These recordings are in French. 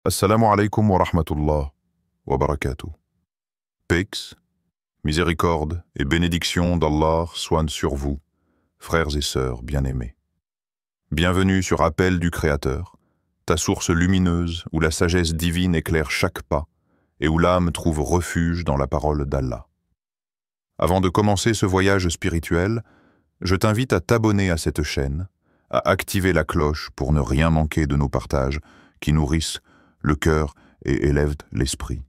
Assalamu alaikum wa rahmatullah wa barakatuh. Paix, miséricorde et bénédiction d'Allah soient sur vous, frères et sœurs bien-aimés. Bienvenue sur Appel du Créateur, ta source lumineuse où la sagesse divine éclaire chaque pas et où l'âme trouve refuge dans la parole d'Allah. Avant de commencer ce voyage spirituel, je t'invite à t'abonner à cette chaîne, à activer la cloche pour ne rien manquer de nos partages qui nourrissent le cœur et élève l'esprit.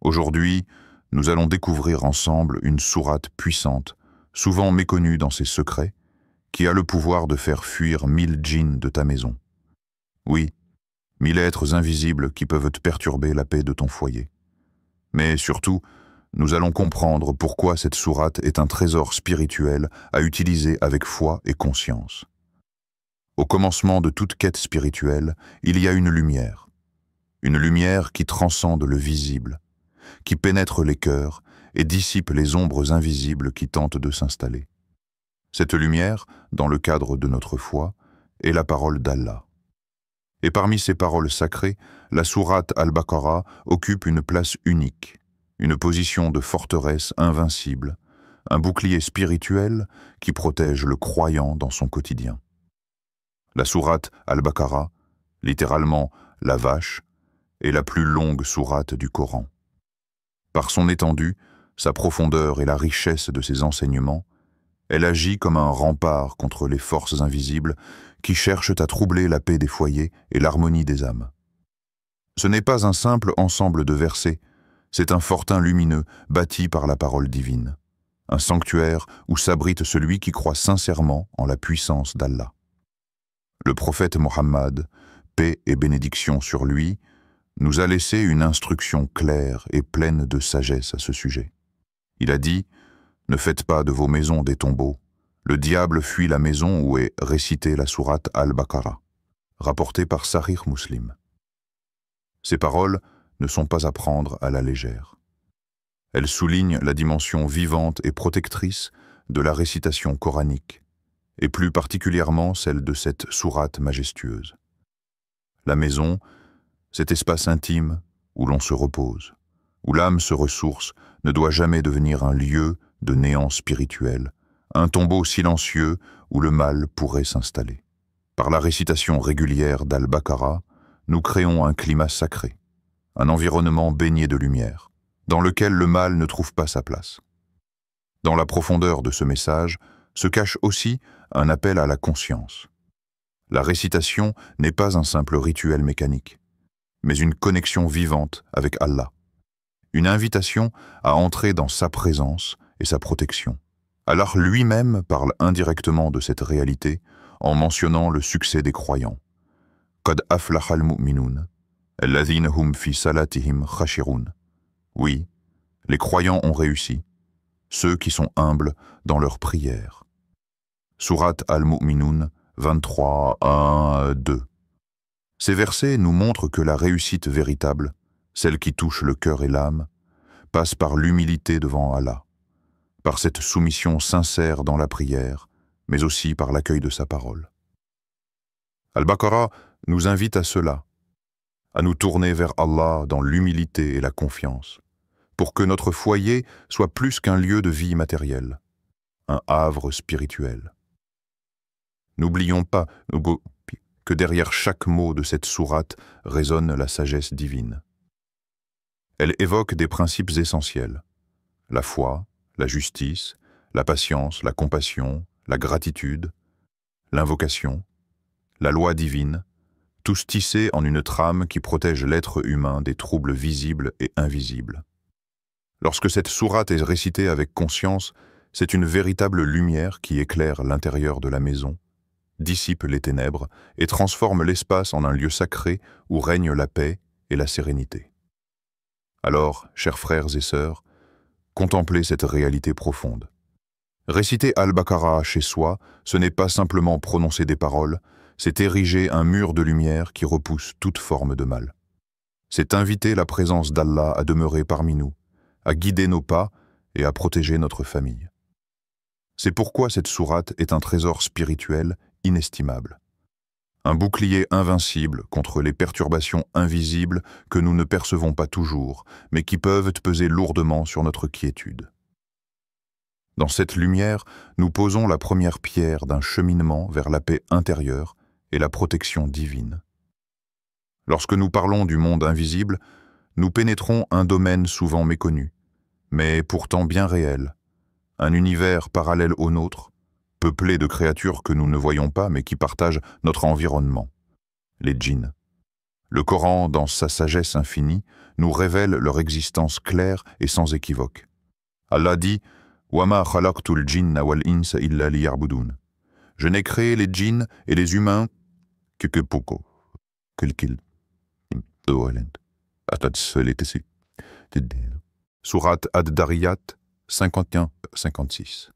Aujourd'hui, nous allons découvrir ensemble une sourate puissante, souvent méconnue dans ses secrets, qui a le pouvoir de faire fuir 1000 djinns de ta maison. Oui, 1000 êtres invisibles qui peuvent te perturber la paix de ton foyer. Mais surtout, nous allons comprendre pourquoi cette sourate est un trésor spirituel à utiliser avec foi et conscience. Au commencement de toute quête spirituelle, il y a une lumière qui transcende le visible, qui pénètre les cœurs et dissipe les ombres invisibles qui tentent de s'installer. Cette lumière, dans le cadre de notre foi, est la parole d'Allah. Et parmi ces paroles sacrées, la sourate Al-Baqarah occupe une place unique, une position de forteresse invincible, un bouclier spirituel qui protège le croyant dans son quotidien. La sourate Al-Baqarah, littéralement la vache, est la plus longue sourate du Coran. Par son étendue, sa profondeur et la richesse de ses enseignements, elle agit comme un rempart contre les forces invisibles qui cherchent à troubler la paix des foyers et l'harmonie des âmes. Ce n'est pas un simple ensemble de versets, c'est un fortin lumineux bâti par la parole divine, un sanctuaire où s'abrite celui qui croit sincèrement en la puissance d'Allah. Le prophète Mohammed, paix et bénédiction sur lui, nous a laissé une instruction claire et pleine de sagesse à ce sujet. Il a dit « Ne faites pas de vos maisons des tombeaux. Le diable fuit la maison où est récitée la sourate Al-Baqarah », rapportée par Sahih Muslim. Ces paroles ne sont pas à prendre à la légère. Elles soulignent la dimension vivante et protectrice de la récitation coranique, et plus particulièrement celle de cette sourate majestueuse. La maison, cet espace intime où l'on se repose, où l'âme se ressource, ne doit jamais devenir un lieu de néant spirituel, un tombeau silencieux où le mal pourrait s'installer. Par la récitation régulière d'Al-Baqarah, nous créons un climat sacré, un environnement baigné de lumière, dans lequel le mal ne trouve pas sa place. Dans la profondeur de ce message se cache aussi un appel à la conscience. La récitation n'est pas un simple rituel mécanique, mais une connexion vivante avec Allah, une invitation à entrer dans sa présence et sa protection. Allah lui-même parle indirectement de cette réalité en mentionnant le succès des croyants. « Qad aflaha al-mu'minun, alladhina hum fi salatihim khashirun » Oui, les croyants ont réussi, ceux qui sont humbles dans leurs prières. Sourate Al-Mu'minun 23, 1, 2. Ces versets nous montrent que la réussite véritable, celle qui touche le cœur et l'âme, passe par l'humilité devant Allah, par cette soumission sincère dans la prière, mais aussi par l'accueil de sa parole. Al-Baqarah nous invite à cela, à nous tourner vers Allah dans l'humilité et la confiance, pour que notre foyer soit plus qu'un lieu de vie matérielle, un havre spirituel. N'oublions pas que derrière chaque mot de cette sourate résonne la sagesse divine. Elle évoque des principes essentiels, la foi, la justice, la patience, la compassion, la gratitude, l'invocation, la loi divine, tous tissés en une trame qui protège l'être humain des troubles visibles et invisibles. Lorsque cette sourate est récitée avec conscience, c'est une véritable lumière qui éclaire l'intérieur de la maison, dissipe les ténèbres et transforme l'espace en un lieu sacré où règne la paix et la sérénité. Alors, chers frères et sœurs, contemplez cette réalité profonde. Réciter Al-Baqarah chez soi, ce n'est pas simplement prononcer des paroles, c'est ériger un mur de lumière qui repousse toute forme de mal. C'est inviter la présence d'Allah à demeurer parmi nous, à guider nos pas et à protéger notre famille. C'est pourquoi cette sourate est un trésor spirituel inestimable. un bouclier invincible contre les perturbations invisibles que nous ne percevons pas toujours, mais qui peuvent peser lourdement sur notre quiétude. Dans cette lumière, nous posons la première pierre d'un cheminement vers la paix intérieure et la protection divine. Lorsque nous parlons du monde invisible, nous pénétrons un domaine souvent méconnu, mais pourtant bien réel, un univers parallèle au nôtre, peuplé de créatures que nous ne voyons pas mais qui partagent notre environnement, les djinns. Le Coran, dans sa sagesse infinie, nous révèle leur existence claire et sans équivoque. Allah dit « Wama khalaqtul jinna wal insa illa liya'budun » Je n'ai créé les djinns et les humains que poco. Sourate Ad-Dariyat 51-56.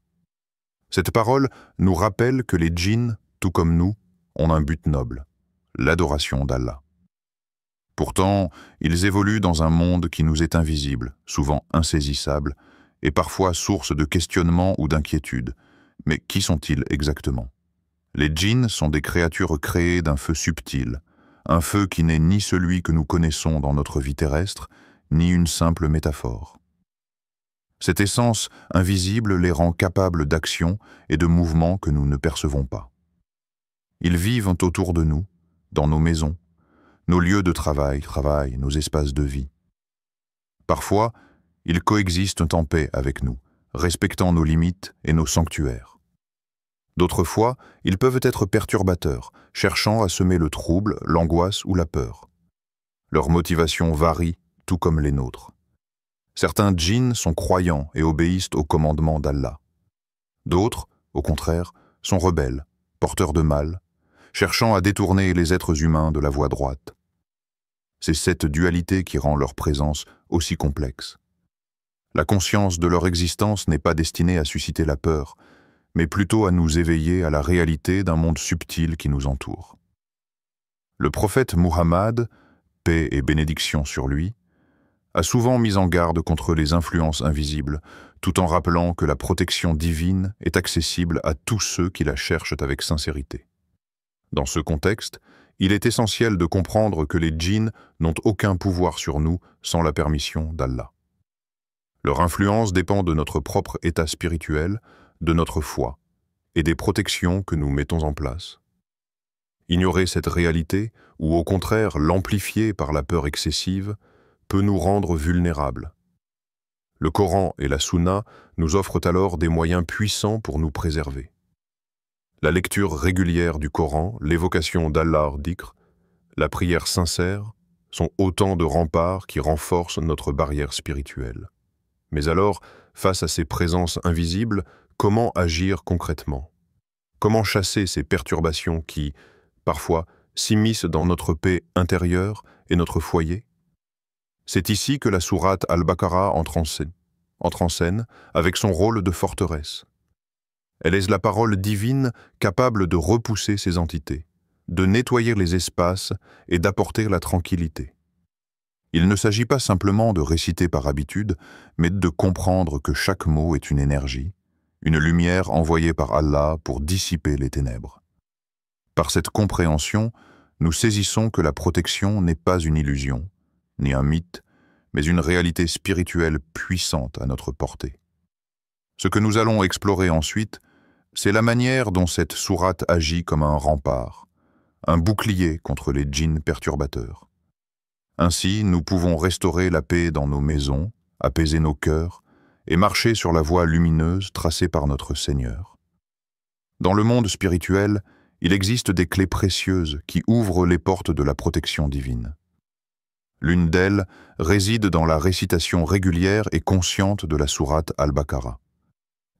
Cette parole nous rappelle que les djinns, tout comme nous, ont un but noble, l'adoration d'Allah. Pourtant, ils évoluent dans un monde qui nous est invisible, souvent insaisissable, et parfois source de questionnement ou d'inquiétude. Mais qui sont-ils exactement? Les djinns sont des créatures créées d'un feu subtil, un feu qui n'est ni celui que nous connaissons dans notre vie terrestre, ni une simple métaphore. Cette essence invisible les rend capables d'actions et de mouvements que nous ne percevons pas. Ils vivent autour de nous, dans nos maisons, nos lieux de travail, nos espaces de vie. Parfois, ils coexistent en paix avec nous, respectant nos limites et nos sanctuaires. D'autres fois, ils peuvent être perturbateurs, cherchant à semer le trouble, l'angoisse ou la peur. Leurs motivations varient, tout comme les nôtres. Certains djinns sont croyants et obéissent aux commandements d'Allah. D'autres, au contraire, sont rebelles, porteurs de mal, cherchant à détourner les êtres humains de la voie droite. C'est cette dualité qui rend leur présence aussi complexe. La conscience de leur existence n'est pas destinée à susciter la peur, mais plutôt à nous éveiller à la réalité d'un monde subtil qui nous entoure. Le prophète Muhammad, paix et bénédiction sur lui, a souvent mis en garde contre les influences invisibles, tout en rappelant que la protection divine est accessible à tous ceux qui la cherchent avec sincérité. Dans ce contexte, il est essentiel de comprendre que les djinns n'ont aucun pouvoir sur nous sans la permission d'Allah. Leur influence dépend de notre propre état spirituel, de notre foi et des protections que nous mettons en place. Ignorer cette réalité, ou au contraire l'amplifier par la peur excessive, peut nous rendre vulnérables. Le Coran et la Sunna nous offrent alors des moyens puissants pour nous préserver. La lecture régulière du Coran, l'évocation d'Allah dhikr, la prière sincère sont autant de remparts qui renforcent notre barrière spirituelle. Mais alors, face à ces présences invisibles, comment agir concrètement? Comment chasser ces perturbations qui, parfois, s'immiscent dans notre paix intérieure et notre foyer? C'est ici que la sourate Al-Baqarah entre en scène avec son rôle de forteresse. Elle est la parole divine capable de repousser ces entités, de nettoyer les espaces et d'apporter la tranquillité. Il ne s'agit pas simplement de réciter par habitude, mais de comprendre que chaque mot est une énergie, une lumière envoyée par Allah pour dissiper les ténèbres. Par cette compréhension, nous saisissons que la protection n'est pas une illusion, ni un mythe, mais une réalité spirituelle puissante à notre portée. Ce que nous allons explorer ensuite, c'est la manière dont cette sourate agit comme un rempart, un bouclier contre les djinns perturbateurs. Ainsi, nous pouvons restaurer la paix dans nos maisons, apaiser nos cœurs et marcher sur la voie lumineuse tracée par notre Seigneur. Dans le monde spirituel, il existe des clés précieuses qui ouvrent les portes de la protection divine. L'une d'elles réside dans la récitation régulière et consciente de la sourate Al-Baqarah.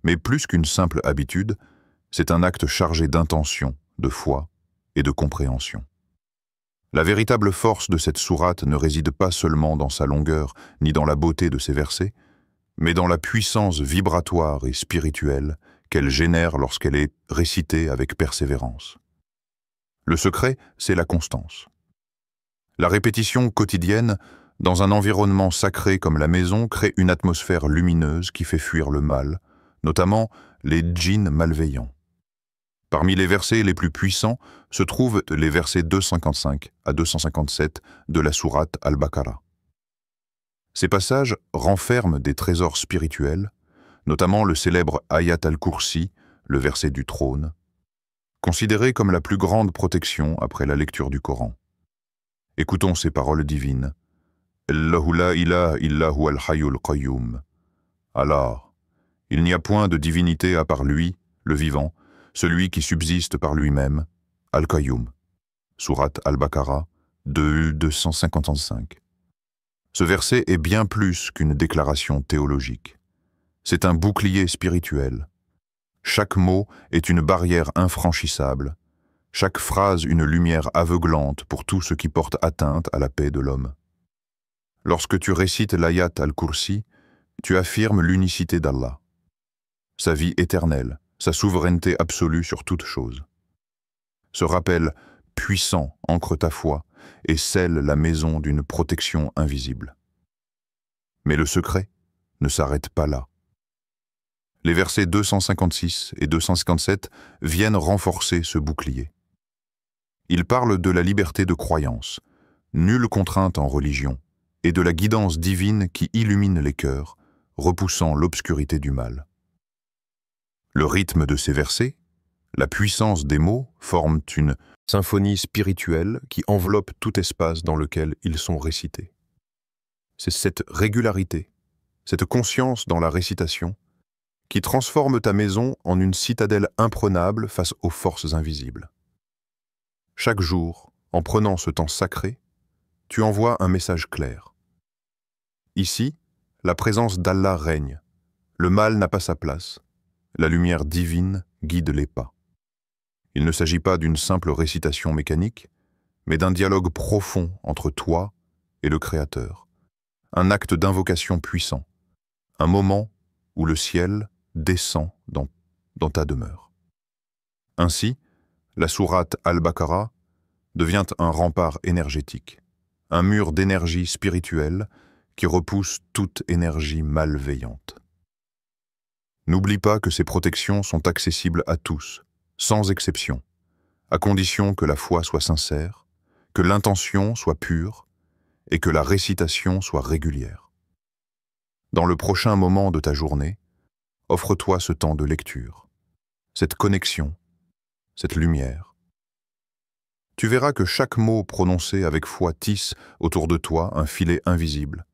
Mais plus qu'une simple habitude, c'est un acte chargé d'intention, de foi et de compréhension. La véritable force de cette sourate ne réside pas seulement dans sa longueur, ni dans la beauté de ses versets, mais dans la puissance vibratoire et spirituelle qu'elle génère lorsqu'elle est récitée avec persévérance. Le secret, c'est la constance. La répétition quotidienne, dans un environnement sacré comme la maison, crée une atmosphère lumineuse qui fait fuir le mal, notamment les djinns malveillants. Parmi les versets les plus puissants se trouvent les versets 255 à 257 de la sourate Al-Baqarah. Ces passages renferment des trésors spirituels, notamment le célèbre Ayat al-Kursi, le verset du trône, considéré comme la plus grande protection après la lecture du Coran. Écoutons ces paroles divines. Allahu la ilaha illa huwa al-hayyul qayyum. Alors, il n'y a point de divinité à part lui, le vivant, celui qui subsiste par lui-même, Al-Qayyum. Sourate Al-Baqarah 255. Ce verset est bien plus qu'une déclaration théologique. C'est un bouclier spirituel. Chaque mot est une barrière infranchissable, chaque phrase une lumière aveuglante pour tout ce qui porte atteinte à la paix de l'homme. Lorsque tu récites l'ayat al-Kursi, tu affirmes l'unicité d'Allah, sa vie éternelle, sa souveraineté absolue sur toute chose. Ce rappel puissant ancre ta foi et scelle la maison d'une protection invisible. Mais le secret ne s'arrête pas là. Les versets 256 et 257 viennent renforcer ce bouclier. Ils parlent de la liberté de croyance, nulle contrainte en religion, et de la guidance divine qui illumine les cœurs, repoussant l'obscurité du mal. Le rythme de ces versets, la puissance des mots forment une symphonie spirituelle qui enveloppe tout espace dans lequel ils sont récités. C'est cette régularité, cette conscience dans la récitation, qui transforme ta maison en une citadelle imprenable face aux forces invisibles. Chaque jour, en prenant ce temps sacré, tu envoies un message clair. Ici, la présence d'Allah règne, le mal n'a pas sa place, la lumière divine guide les pas. Il ne s'agit pas d'une simple récitation mécanique, mais d'un dialogue profond entre toi et le Créateur, un acte d'invocation puissant, un moment où le ciel descend dans ta demeure. Ainsi, la sourate Al-Baqarah devient un rempart énergétique, un mur d'énergie spirituelle qui repousse toute énergie malveillante. N'oublie pas que ces protections sont accessibles à tous, sans exception, à condition que la foi soit sincère, que l'intention soit pure et que la récitation soit régulière. Dans le prochain moment de ta journée, offre-toi ce temps de lecture, cette connexion, cette lumière. Tu verras que chaque mot prononcé avec foi tisse autour de toi un filet invisible,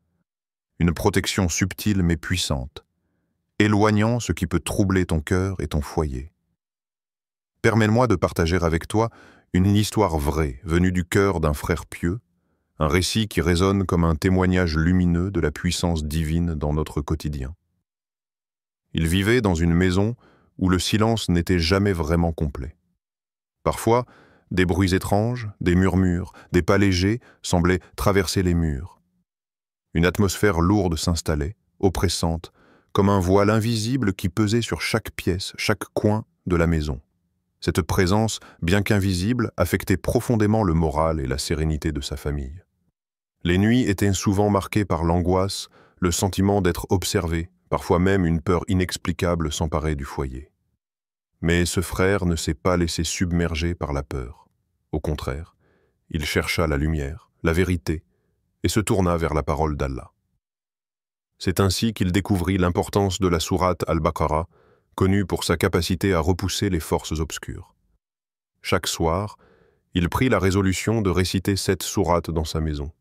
une protection subtile mais puissante, éloignant ce qui peut troubler ton cœur et ton foyer. Permets-moi de partager avec toi une histoire vraie, venue du cœur d'un frère pieux, un récit qui résonne comme un témoignage lumineux de la puissance divine dans notre quotidien. Il vivait dans une maison où le silence n'était jamais vraiment complet. Parfois, des bruits étranges, des murmures, des pas légers semblaient traverser les murs. Une atmosphère lourde s'installait, oppressante, comme un voile invisible qui pesait sur chaque pièce, chaque coin de la maison. Cette présence, bien qu'invisible, affectait profondément le moral et la sérénité de sa famille. Les nuits étaient souvent marquées par l'angoisse, le sentiment d'être observé, parfois même une peur inexplicable s'emparait du foyer. Mais ce frère ne s'est pas laissé submerger par la peur. Au contraire, il chercha la lumière, la vérité, et se tourna vers la parole d'Allah. C'est ainsi qu'il découvrit l'importance de la sourate Al-Baqarah, connue pour sa capacité à repousser les forces obscures. Chaque soir, il prit la résolution de réciter cette sourate dans sa maison.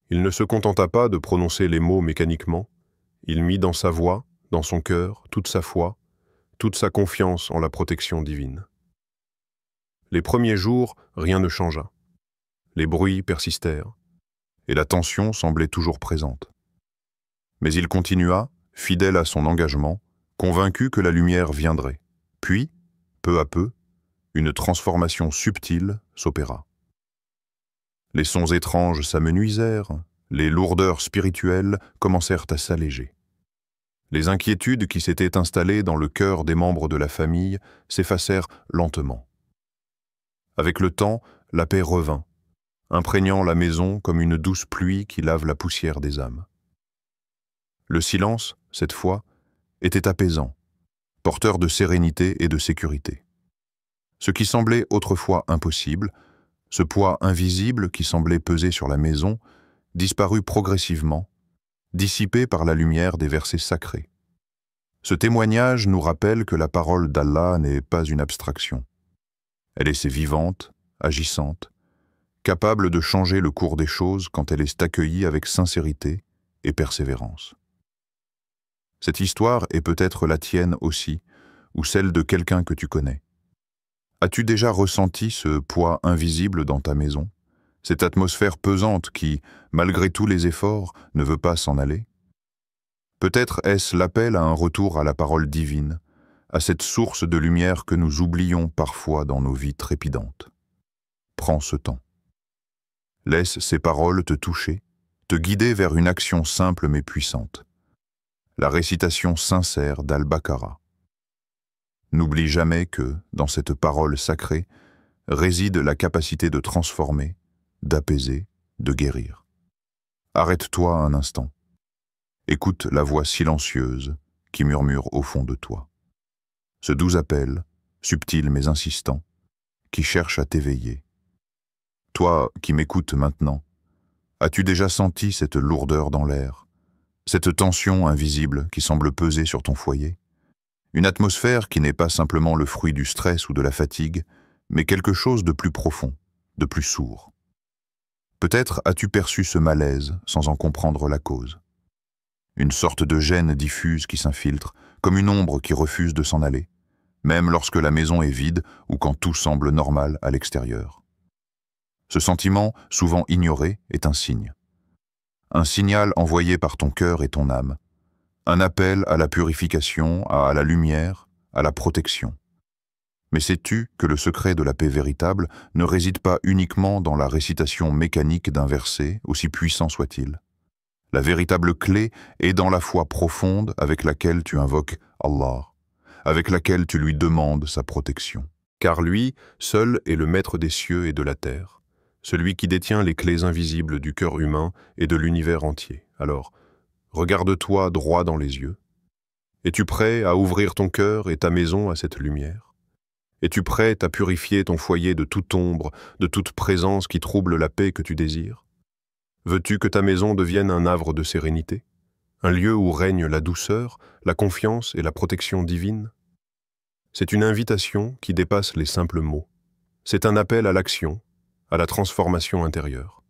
Il ne se contenta pas de prononcer les mots mécaniquement, il mit dans sa voix, dans son cœur, toute sa foi, toute sa confiance en la protection divine. Les premiers jours, rien ne changea. Les bruits persistèrent, et la tension semblait toujours présente. Mais il continua, fidèle à son engagement, convaincu que la lumière viendrait. Puis, peu à peu, une transformation subtile s'opéra. Les sons étranges s'amenuisèrent, les lourdeurs spirituelles commencèrent à s'alléger. Les inquiétudes qui s'étaient installées dans le cœur des membres de la famille s'effacèrent lentement. Avec le temps, la paix revint, imprégnant la maison comme une douce pluie qui lave la poussière des âmes. Le silence, cette fois, était apaisant, porteur de sérénité et de sécurité. Ce qui semblait autrefois impossible, ce poids invisible qui semblait peser sur la maison, disparut progressivement, dissipé par la lumière des versets sacrés. Ce témoignage nous rappelle que la parole d'Allah n'est pas une abstraction. Elle est vivante, agissante, capable de changer le cours des choses quand elle est accueillie avec sincérité et persévérance. Cette histoire est peut-être la tienne aussi, ou celle de quelqu'un que tu connais. As-tu déjà ressenti ce poids invisible dans ta maison, cette atmosphère pesante qui, malgré tous les efforts, ne veut pas s'en aller? Peut-être est-ce l'appel à un retour à la parole divine, à cette source de lumière que nous oublions parfois dans nos vies trépidantes. Prends ce temps. Laisse ces paroles te toucher, te guider vers une action simple mais puissante. La récitation sincère d'Al-Baqarah. N'oublie jamais que, dans cette parole sacrée, réside la capacité de transformer, d'apaiser, de guérir. Arrête-toi un instant. Écoute la voix silencieuse qui murmure au fond de toi. Ce doux appel, subtil mais insistant, qui cherche à t'éveiller. Toi qui m'écoutes maintenant, as-tu déjà senti cette lourdeur dans l'air, cette tension invisible qui semble peser sur ton foyer? Une atmosphère qui n'est pas simplement le fruit du stress ou de la fatigue, mais quelque chose de plus profond, de plus sourd. Peut-être as-tu perçu ce malaise sans en comprendre la cause. Une sorte de gêne diffuse qui s'infiltre, comme une ombre qui refuse de s'en aller, même lorsque la maison est vide ou quand tout semble normal à l'extérieur. Ce sentiment, souvent ignoré, est un signe. Un signal envoyé par ton cœur et ton âme. Un appel à la purification, à la lumière, à la protection. Mais sais-tu que le secret de la paix véritable ne réside pas uniquement dans la récitation mécanique d'un verset, aussi puissant soit-il? La véritable clé est dans la foi profonde avec laquelle tu invoques Allah, avec laquelle tu lui demandes sa protection. Car lui, seul est le maître des cieux et de la terre, celui qui détient les clés invisibles du cœur humain et de l'univers entier. Alors, regarde-toi droit dans les yeux. Es-tu prêt à ouvrir ton cœur et ta maison à cette lumière? Es-tu prêt à purifier ton foyer de toute ombre, de toute présence qui trouble la paix que tu désires? Veux-tu que ta maison devienne un havre de sérénité? Un lieu où règne la douceur, la confiance et la protection divine? C'est une invitation qui dépasse les simples mots. C'est un appel à l'action, à la transformation intérieure.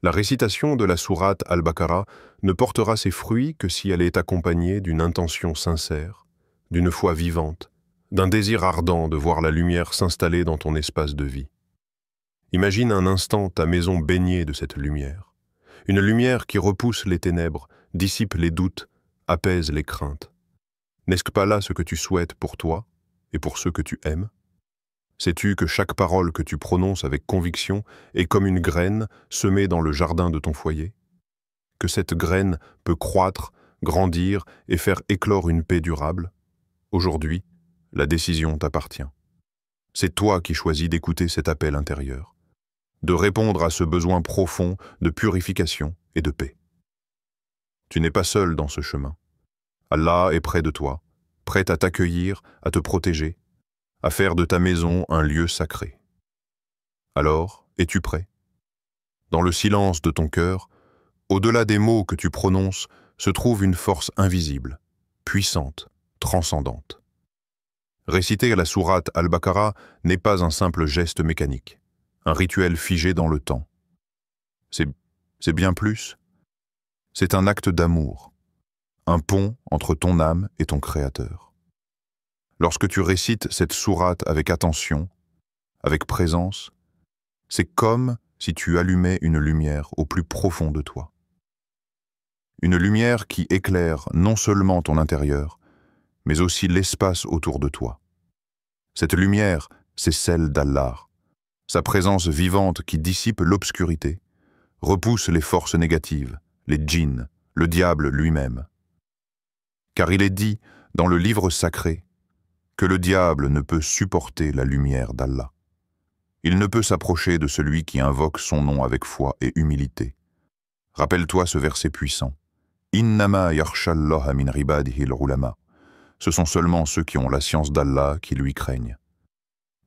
La récitation de la sourate Al-Baqarah ne portera ses fruits que si elle est accompagnée d'une intention sincère, d'une foi vivante, d'un désir ardent de voir la lumière s'installer dans ton espace de vie. Imagine un instant ta maison baignée de cette lumière. Une lumière qui repousse les ténèbres, dissipe les doutes, apaise les craintes. N'est-ce pas là ce que tu souhaites pour toi et pour ceux que tu aimes? Sais-tu que chaque parole que tu prononces avec conviction est comme une graine semée dans le jardin de ton foyer? Que cette graine peut croître, grandir et faire éclore une paix durable? Aujourd'hui, la décision t'appartient. C'est toi qui choisis d'écouter cet appel intérieur, de répondre à ce besoin profond de purification et de paix. Tu n'es pas seul dans ce chemin. Allah est près de toi, prêt à t'accueillir, à te protéger, à faire de ta maison un lieu sacré. Alors, es-tu prêt? Dans le silence de ton cœur, au-delà des mots que tu prononces, se trouve une force invisible, puissante, transcendante. Réciter la sourate Al-Baqarah n'est pas un simple geste mécanique, un rituel figé dans le temps. C'est bien plus. C'est un acte d'amour, un pont entre ton âme et ton Créateur. Lorsque tu récites cette sourate avec attention, avec présence, c'est comme si tu allumais une lumière au plus profond de toi. Une lumière qui éclaire non seulement ton intérieur, mais aussi l'espace autour de toi. Cette lumière, c'est celle d'Allah, sa présence vivante qui dissipe l'obscurité, repousse les forces négatives, les djinns, le diable lui-même. Car il est dit dans le livre sacré que le diable ne peut supporter la lumière d'Allah. Il ne peut s'approcher de celui qui invoque son nom avec foi et humilité. Rappelle-toi ce verset puissant. Innama yakhshallaha min ibadihi al-ulama. Ce sont seulement ceux qui ont la science d'Allah qui lui craignent.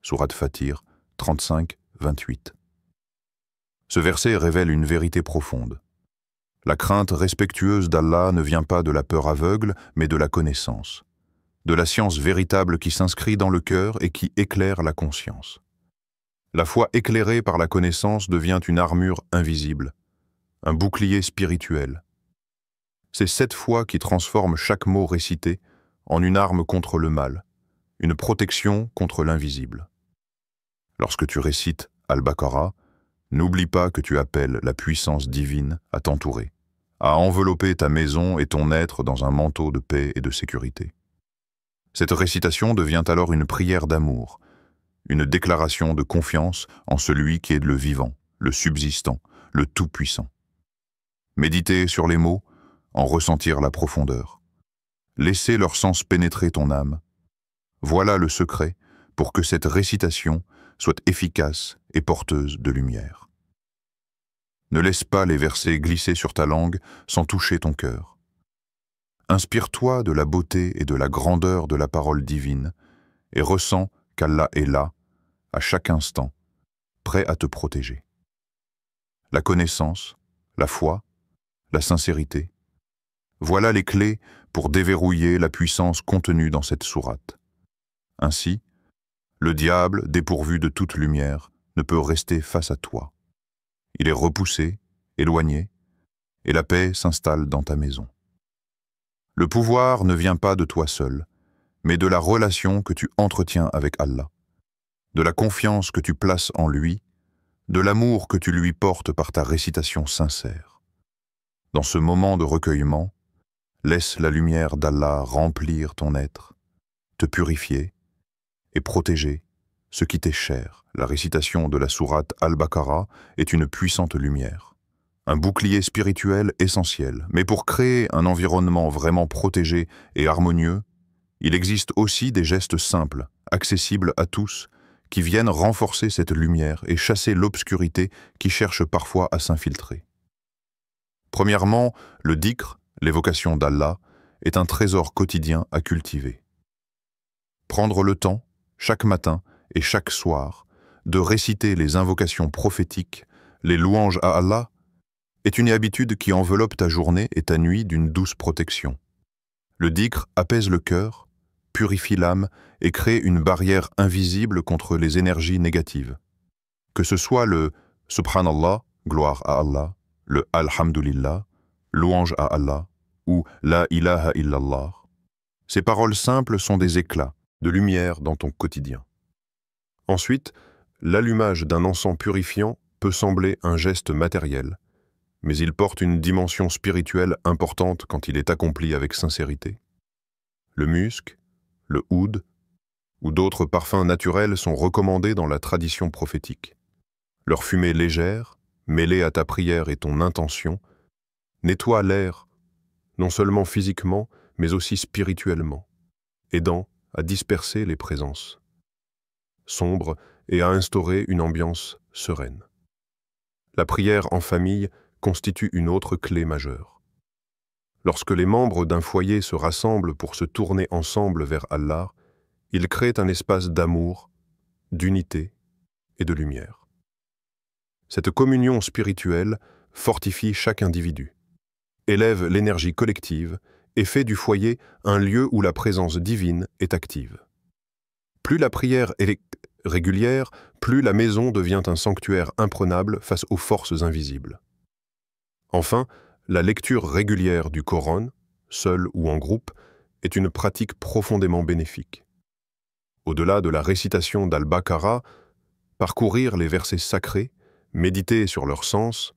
Sourate Fatir 35-28. Ce verset révèle une vérité profonde. La crainte respectueuse d'Allah ne vient pas de la peur aveugle, mais de la connaissance, de la science véritable qui s'inscrit dans le cœur et qui éclaire la conscience. La foi éclairée par la connaissance devient une armure invisible, un bouclier spirituel. C'est cette foi qui transforme chaque mot récité en une arme contre le mal, une protection contre l'invisible. Lorsque tu récites Al-Baqarah, n'oublie pas que tu appelles la puissance divine à t'entourer, à envelopper ta maison et ton être dans un manteau de paix et de sécurité. Cette récitation devient alors une prière d'amour, une déclaration de confiance en celui qui est le vivant, le subsistant, le tout-puissant. Méditer sur les mots, en ressentir la profondeur. Laisser leur sens pénétrer ton âme. Voilà le secret pour que cette récitation soit efficace et porteuse de lumière. Ne laisse pas les versets glisser sur ta langue sans toucher ton cœur. Inspire-toi de la beauté et de la grandeur de la parole divine et ressens qu'Allah est là, à chaque instant, prêt à te protéger. La connaissance, la foi, la sincérité, voilà les clés pour déverrouiller la puissance contenue dans cette sourate. Ainsi, le diable, dépourvu de toute lumière, ne peut rester face à toi. Il est repoussé, éloigné, et la paix s'installe dans ta maison. Le pouvoir ne vient pas de toi seul, mais de la relation que tu entretiens avec Allah, de la confiance que tu places en lui, de l'amour que tu lui portes par ta récitation sincère. Dans ce moment de recueillement, laisse la lumière d'Allah remplir ton être, te purifier et protéger ce qui t'est cher. La récitation de la sourate Al-Baqarah est une puissante lumière, un bouclier spirituel essentiel. Mais pour créer un environnement vraiment protégé et harmonieux, il existe aussi des gestes simples, accessibles à tous, qui viennent renforcer cette lumière et chasser l'obscurité qui cherche parfois à s'infiltrer. Premièrement, le dhikr, l'évocation d'Allah, est un trésor quotidien à cultiver. Prendre le temps, chaque matin et chaque soir, de réciter les invocations prophétiques, les louanges à Allah, est une habitude qui enveloppe ta journée et ta nuit d'une douce protection. Le dhikr apaise le cœur, purifie l'âme et crée une barrière invisible contre les énergies négatives. Que ce soit le « Subhanallah », gloire à Allah, le « Alhamdulillah », louange à Allah, ou « La ilaha illallah », ces paroles simples sont des éclats de lumière dans ton quotidien. Ensuite, l'allumage d'un encens purifiant peut sembler un geste matériel, mais il porte une dimension spirituelle importante quand il est accompli avec sincérité. Le musc, le oud ou d'autres parfums naturels sont recommandés dans la tradition prophétique. Leur fumée légère, mêlée à ta prière et ton intention, nettoie l'air, non seulement physiquement, mais aussi spirituellement, aidant à disperser les présences sombres et à instaurer une ambiance sereine. La prière en famille constitue une autre clé majeure. Lorsque les membres d'un foyer se rassemblent pour se tourner ensemble vers Allah, ils créent un espace d'amour, d'unité et de lumière. Cette communion spirituelle fortifie chaque individu, élève l'énergie collective et fait du foyer un lieu où la présence divine est active. Plus la prière est régulière, plus la maison devient un sanctuaire imprenable face aux forces invisibles. Enfin, la lecture régulière du Coran, seul ou en groupe, est une pratique profondément bénéfique. Au-delà de la récitation d'Al-Baqarah, parcourir les versets sacrés, méditer sur leur sens,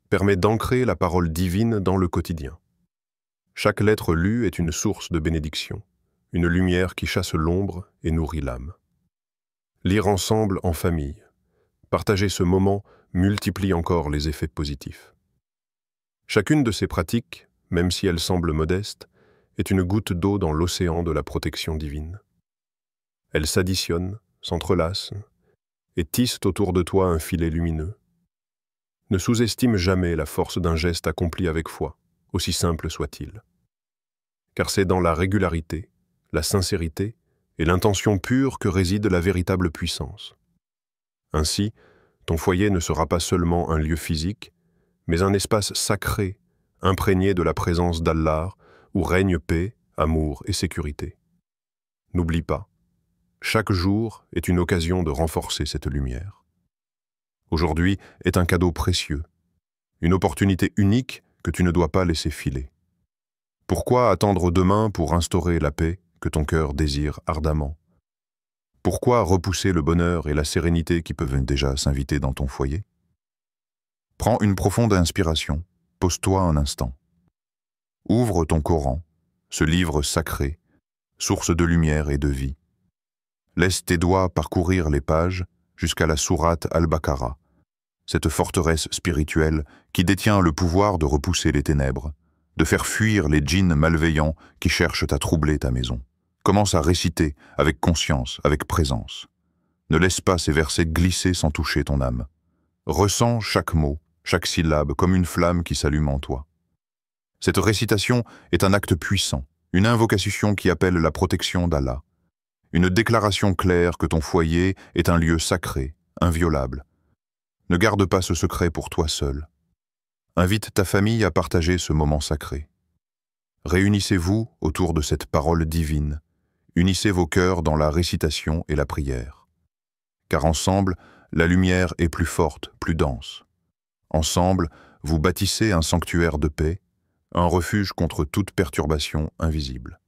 permet d'ancrer la parole divine dans le quotidien. Chaque lettre lue est une source de bénédiction, une lumière qui chasse l'ombre et nourrit l'âme. Lire ensemble en famille, partager ce moment multiplie encore les effets positifs. Chacune de ces pratiques, même si elle semble modeste, est une goutte d'eau dans l'océan de la protection divine. Elles s'additionnent, s'entrelacent et tissent autour de toi un filet lumineux. Ne sous-estime jamais la force d'un geste accompli avec foi, aussi simple soit-il. Car c'est dans la régularité, la sincérité et l'intention pure que réside la véritable puissance. Ainsi, ton foyer ne sera pas seulement un lieu physique, mais un espace sacré, imprégné de la présence d'Allah, où règne paix, amour et sécurité. N'oublie pas, chaque jour est une occasion de renforcer cette lumière. Aujourd'hui est un cadeau précieux, une opportunité unique que tu ne dois pas laisser filer. Pourquoi attendre demain pour instaurer la paix que ton cœur désire ardemment? Pourquoi repousser le bonheur et la sérénité qui peuvent déjà s'inviter dans ton foyer? Prends une profonde inspiration, pose-toi un instant. Ouvre ton Coran, ce livre sacré, source de lumière et de vie. Laisse tes doigts parcourir les pages jusqu'à la sourate Al-Baqarah, cette forteresse spirituelle qui détient le pouvoir de repousser les ténèbres, de faire fuir les djinns malveillants qui cherchent à troubler ta maison. Commence à réciter avec conscience, avec présence. Ne laisse pas ces versets glisser sans toucher ton âme. Ressens chaque mot, chaque syllabe comme une flamme qui s'allume en toi. Cette récitation est un acte puissant, une invocation qui appelle la protection d'Allah, une déclaration claire que ton foyer est un lieu sacré, inviolable. Ne garde pas ce secret pour toi seul. Invite ta famille à partager ce moment sacré. Réunissez-vous autour de cette parole divine. Unissez vos cœurs dans la récitation et la prière. Car ensemble, la lumière est plus forte, plus dense. Ensemble, vous bâtissez un sanctuaire de paix, un refuge contre toute perturbation invisible.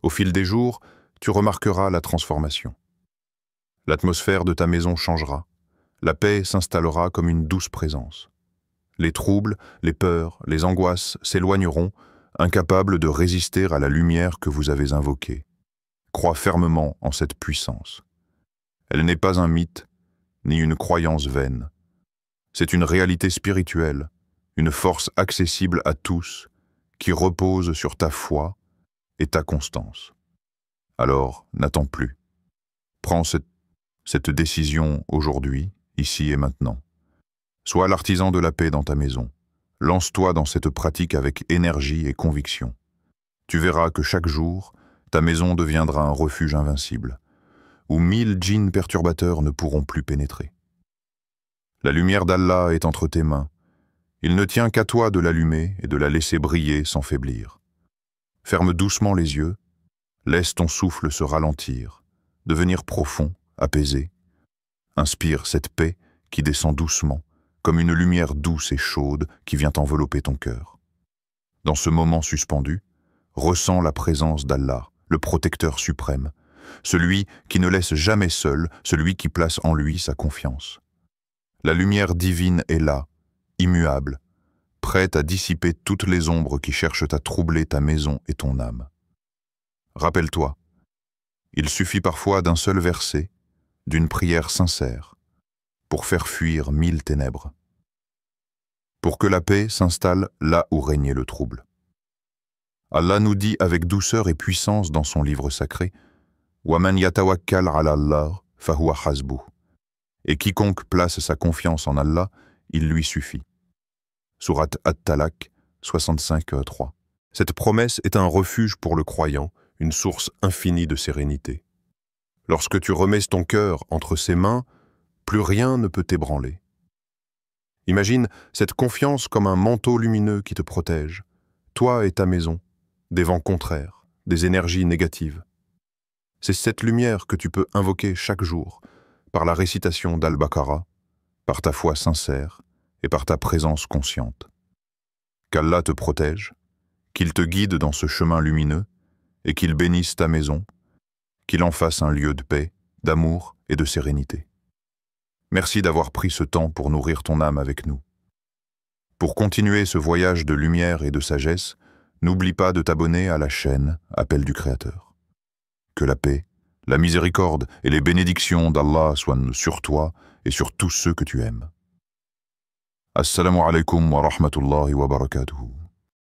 Au fil des jours, tu remarqueras la transformation. L'atmosphère de ta maison changera. La paix s'installera comme une douce présence. Les troubles, les peurs, les angoisses s'éloigneront, incapables de résister à la lumière que vous avez invoquée. Crois fermement en cette puissance. Elle n'est pas un mythe, ni une croyance vaine. C'est une réalité spirituelle, une force accessible à tous, qui repose sur ta foi et ta constance. Alors, n'attends plus. Prends cette décision aujourd'hui, ici et maintenant. Sois l'artisan de la paix dans ta maison. Lance-toi dans cette pratique avec énergie et conviction. Tu verras que chaque jour, ta maison deviendra un refuge invincible, où 1000 djinns perturbateurs ne pourront plus pénétrer. La lumière d'Allah est entre tes mains. Il ne tient qu'à toi de l'allumer et de la laisser briller sans faiblir. Ferme doucement les yeux, laisse ton souffle se ralentir, devenir profond, apaisé. Inspire cette paix qui descend doucement, comme une lumière douce et chaude qui vient envelopper ton cœur. Dans ce moment suspendu, ressens la présence d'Allah, le protecteur suprême, celui qui ne laisse jamais seul, celui qui place en lui sa confiance. La lumière divine est là, immuable, prête à dissiper toutes les ombres qui cherchent à troubler ta maison et ton âme. Rappelle-toi, il suffit parfois d'un seul verset, d'une prière sincère, pour faire fuir 1000 ténèbres, pour que la paix s'installe là où régnait le trouble. Allah nous dit avec douceur et puissance dans son livre sacré « Waman yatawakkal ala Allah, fahuwa hasbuh » et quiconque place sa confiance en Allah, il lui suffit. Sourate At-Talaq 65:3. Cette promesse est un refuge pour le croyant, une source infinie de sérénité. Lorsque tu remets ton cœur entre ses mains, plus rien ne peut t'ébranler. Imagine cette confiance comme un manteau lumineux qui te protège, toi et ta maison, des vents contraires, des énergies négatives. C'est cette lumière que tu peux invoquer chaque jour, par la récitation d'Al-Baqarah, par ta foi sincère et par ta présence consciente. Qu'Allah te protège, qu'il te guide dans ce chemin lumineux et qu'il bénisse ta maison, qu'il en fasse un lieu de paix, d'amour et de sérénité. Merci d'avoir pris ce temps pour nourrir ton âme avec nous. Pour continuer ce voyage de lumière et de sagesse, n'oublie pas de t'abonner à la chaîne Appel du Créateur. Que la paix, la miséricorde et les bénédictions d'Allah soient sur toi et sur tous ceux que tu aimes. Assalamu alaikum wa rahmatullahi wa barakatuhu.